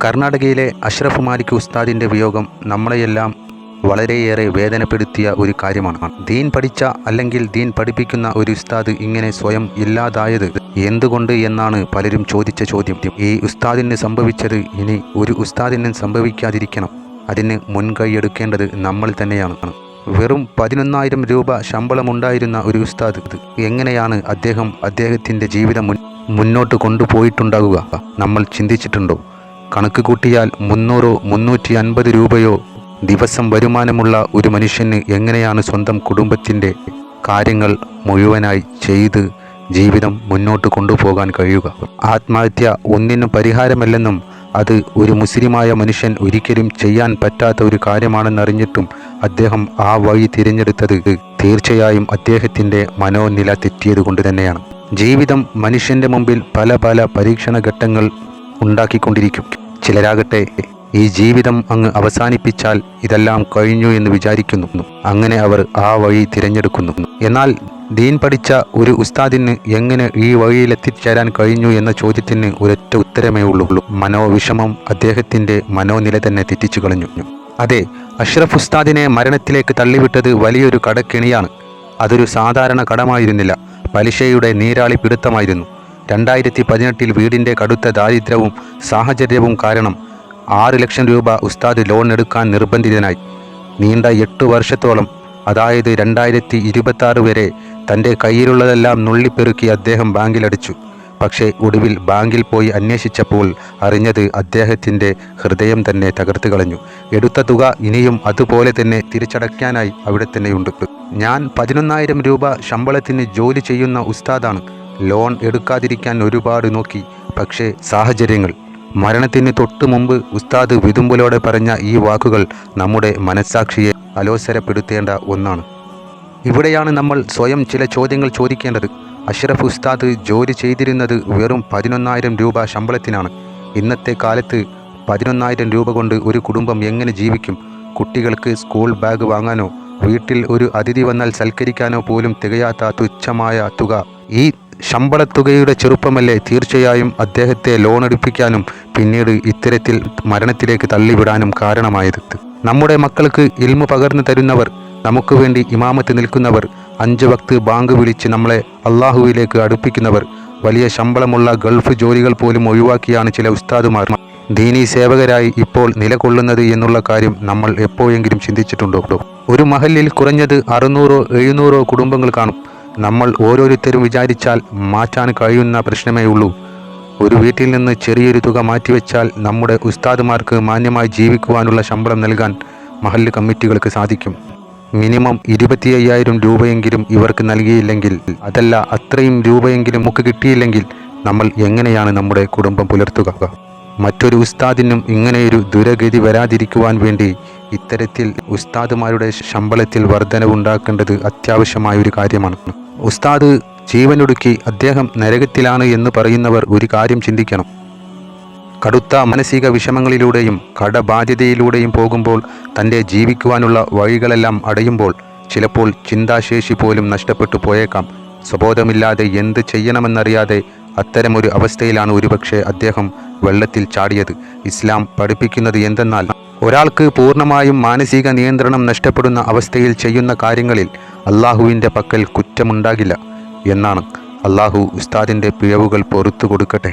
കർണാടകയിലെ അഷ്റഫ് മാലിക് ഉസ്താദിൻ്റെ വിയോഗം നമ്മളെയെല്ലാം വളരെയേറെ വേദനപ്പെടുത്തിയ ഒരു കാര്യമാണ്. ദീൻ പഠിച്ച അല്ലെങ്കിൽ ദീൻ പഠിപ്പിക്കുന്ന ഒരു ഉസ്താദ് ഇങ്ങനെ സ്വയം ഇല്ലാതായത് എന്തുകൊണ്ട് എന്നാണ് പലരും ചോദിച്ച ചോദ്യം. ഈ ഉസ്താദിന് സംഭവിച്ചത് ഇനി ഒരു ഉസ്താദിനും സംഭവിക്കാതിരിക്കണം. അതിന് മുൻകൈയെടുക്കേണ്ടത് നമ്മൾ തന്നെയാണ്. വെറും 11,000 രൂപ ശമ്പളമുണ്ടായിരുന്ന ഒരു ഉസ്താദ് എങ്ങനെയാണ് അദ്ദേഹത്തിൻ്റെ ജീവിതം മുന്നോട്ട് കൊണ്ടുപോയിട്ടുണ്ടാകുക? നമ്മൾ ചിന്തിച്ചിട്ടുണ്ടോ? കണക്ക് കൂട്ടിയാൽ 300-350 രൂപയോ ദിവസം വരുമാനമുള്ള ഒരു മനുഷ്യന് എങ്ങനെയാണ് സ്വന്തം കുടുംബത്തിൻ്റെ കാര്യങ്ങൾ മുഴുവനായി ചെയ്ത് ജീവിതം മുന്നോട്ട് കൊണ്ടുപോകാൻ കഴിയുക? ആത്മഹത്യ ഒന്നിനും പരിഹാരമല്ലെന്നും അത് ഒരു മുസ്ലിമായ മനുഷ്യൻ ഒരിക്കലും ചെയ്യാൻ പറ്റാത്ത ഒരു കാര്യമാണെന്നറിഞ്ഞിട്ടും അദ്ദേഹം ആ വഴി തിരഞ്ഞെടുത്തത് തീർച്ചയായും അദ്ദേഹത്തിൻ്റെ മനോനില തെറ്റിയതുകൊണ്ട് തന്നെയാണ്. ജീവിതം മനുഷ്യൻ്റെ മുമ്പിൽ പല പരീക്ഷണ ഘട്ടങ്ങൾ ഉണ്ടാക്കിക്കൊണ്ടിരിക്കും. ചിലരാകട്ടെ ഈ ജീവിതം അങ്ങ് അവസാനിപ്പിച്ചാൽ ഇതെല്ലാം കഴിഞ്ഞു എന്ന് വിചാരിക്കുന്നു. അങ്ങനെ അവർ ആ വഴി തിരഞ്ഞെടുക്കുന്നു. എന്നാൽ ദീൻ പഠിച്ച ഒരു ഉസ്താദിന് എങ്ങനെ ഈ വഴിയിലെത്തിച്ചേരാൻ കഴിഞ്ഞു എന്ന ചോദ്യത്തിന് ഒരൊറ്റ ഉത്തരമേ ഉള്ളൂ. മനോവിഷമം അദ്ദേഹത്തിൻ്റെ മനോനില തന്നെ തെറ്റിച്ചു കളഞ്ഞു. അതെ, അഷ്റഫ് ഉസ്താദിനെ മരണത്തിലേക്ക് തള്ളിവിട്ടത് വലിയൊരു കടക്കെണിയാണ്. അതൊരു സാധാരണ കടമായിരുന്നില്ല, പലിശയുടെ നീരാളി പിടുത്തമായിരുന്നു. 2018 വീടിൻ്റെ കടുത്ത ദാരിദ്ര്യവും സാഹചര്യവും കാരണം 6 ലക്ഷം രൂപ ഉസ്താദ് ലോൺ എടുക്കാൻ നിർബന്ധിതനായി. നീണ്ട 8 വർഷത്തോളം, അതായത് 2026 വരെ തൻ്റെ കയ്യിലുള്ളതെല്ലാം നുള്ളിപ്പെറുക്കി അദ്ദേഹം ബാങ്കിലടച്ചു. പക്ഷേ ഒടുവിൽ ബാങ്കിൽ പോയി അന്വേഷിച്ചപ്പോൾ അറിഞ്ഞത് അദ്ദേഹത്തിൻ്റെ ഹൃദയം തന്നെ തകർത്ത് കളഞ്ഞു. എടുത്ത തുക ഇനിയും അതുപോലെ തന്നെ തിരിച്ചടയ്ക്കാനായി അവിടെ തന്നെയുണ്ട്. ഞാൻ 11,000 രൂപ ശമ്പളത്തിന് ജോലി ചെയ്യുന്ന ഉസ്താദാണ്. ലോൺ എടുക്കാതിരിക്കാൻ ഒരുപാട് നോക്കി, പക്ഷേ സാഹചര്യങ്ങൾ. മരണത്തിന് തൊട്ടു മുമ്പ് ഉസ്താദ് വിതുമ്പലോടെ പറഞ്ഞ ഈ വാക്കുകൾ നമ്മുടെ മനസ്സാക്ഷിയെ അലോസരപ്പെടുത്തേണ്ട ഒന്നാണ്. ഇവിടെയാണ് നമ്മൾ സ്വയം ചില ചോദ്യങ്ങൾ ചോദിക്കേണ്ടത്. അഷ്റഫ് ഉസ്താദ് ജോലി ചെയ്തിരുന്നത് വെറും 11,000 രൂപ ശമ്പളത്തിനാണ്. ഇന്നത്തെ കാലത്ത് 11,000 രൂപ കൊണ്ട് ഒരു കുടുംബം എങ്ങനെ ജീവിക്കും? കുട്ടികൾക്ക് സ്കൂൾ ബാഗ് വാങ്ങാനോ വീട്ടിൽ ഒരു അതിഥി വന്നാൽ സൽക്കരിക്കാനോ പോലും തികയാത്ത തുച്ഛമായ തുക. ഈ ശമ്പളത്തുകയുടെ ചെറുപ്പമല്ലേ തീർച്ചയായും അദ്ദേഹത്തെ ലോൺ എടുപ്പിക്കാനും പിന്നീട് ഇത്തരത്തിൽ മരണത്തിലേക്ക് തള്ളിവിടാനും കാരണമായത്. നമ്മുടെ മക്കൾക്ക് ഇൽമു പകർന്നു തരുന്നവർ, നമുക്ക് വേണ്ടി ഇമാമത്ത് നിൽക്കുന്നവർ, 5 വക്ത് ബാങ്ക് വിളിച്ച് നമ്മളെ അള്ളാഹുവിലേക്ക് അടുപ്പിക്കുന്നവർ, വലിയ ശമ്പളമുള്ള ഗൾഫ് ജോലികൾ പോലും ഒഴിവാക്കിയാണ് ചില ഉസ്താദുമാർ ദീനീ സേവകരായി ഇപ്പോൾ നിലകൊള്ളുന്നത് എന്നുള്ള കാര്യം നമ്മൾ എപ്പോഴെങ്കിലും ചിന്തിച്ചിട്ടുണ്ടോ? ഒരു മഹലിൽ കുറഞ്ഞത് 600-700 കുടുംബങ്ങൾ കാണും. നമ്മൾ ഓരോരുത്തരും വിചാരിച്ചാൽ മാറ്റാൻ കഴിയുന്ന പ്രശ്നമേ ഉള്ളൂ. ഒരു വീട്ടിൽ നിന്ന് ചെറിയൊരു തുക മാറ്റിവെച്ചാൽ നമ്മുടെ ഉസ്താദുമാർക്ക് മാന്യമായി ജീവിക്കുവാനുള്ള ശമ്പളം നൽകാൻ മഹല്ല് കമ്മിറ്റികൾക്ക് സാധിക്കും. മിനിമം 25,000 രൂപയെങ്കിലും ഇവർക്ക് നൽകിയില്ലെങ്കിൽ, അതല്ല അത്രയും രൂപയെങ്കിലും നമുക്ക് കിട്ടിയില്ലെങ്കിൽ നമ്മൾ എങ്ങനെയാണ് നമ്മുടെ കുടുംബം പുലർത്തുക? മറ്റൊരു ഉസ്താദിനും ഇങ്ങനെയൊരു ദുരഗതി വരാതിരിക്കുവാൻ വേണ്ടി ഇത്തരത്തിൽ ഉസ്താദുമാരുടെ ശമ്പളത്തിൽ വർധനവുണ്ടാക്കേണ്ടത് അത്യാവശ്യമായൊരു കാര്യമാണ്. ഉസ്താദ് ജീവനൊടുക്കി അദ്ദേഹം നരകത്തിലാണ് എന്ന് പറയുന്നവർ ഒരു കാര്യം ചിന്തിക്കണം. കടുത്ത മാനസിക വിഷമങ്ങളിലൂടെയും കടബാധ്യതയിലൂടെയും പോകുമ്പോൾ തൻ്റെ ജീവിക്കുവാനുള്ള വഴികളെല്ലാം അടയുമ്പോൾ ചിലപ്പോൾ ചിന്താശേഷി പോലും നഷ്ടപ്പെട്ടു പോയേക്കാം. സ്വബോധമില്ലാതെ എന്ത് ചെയ്യണമെന്നറിയാതെ അത്തരമൊരു അവസ്ഥയിലാണ് ഒരുപക്ഷെ അദ്ദേഹം വെള്ളത്തിൽ ചാടിയത്. ഇസ്ലാം പഠിപ്പിക്കുന്നത് എന്തെന്നാൽ, ഒരാൾക്ക് പൂർണ്ണമായും മാനസിക നിയന്ത്രണം നഷ്ടപ്പെടുന്ന അവസ്ഥയിൽ ചെയ്യുന്ന കാര്യങ്ങളിൽ അള്ളാഹുവിൻ്റെ പക്കൽ കുറ്റമുണ്ടാകില്ല എന്നാണ്. അള്ളാഹു ഉസ്താദിൻ്റെ പിഴവുകൾ പൊറുത്തു കൊടുക്കട്ടെ.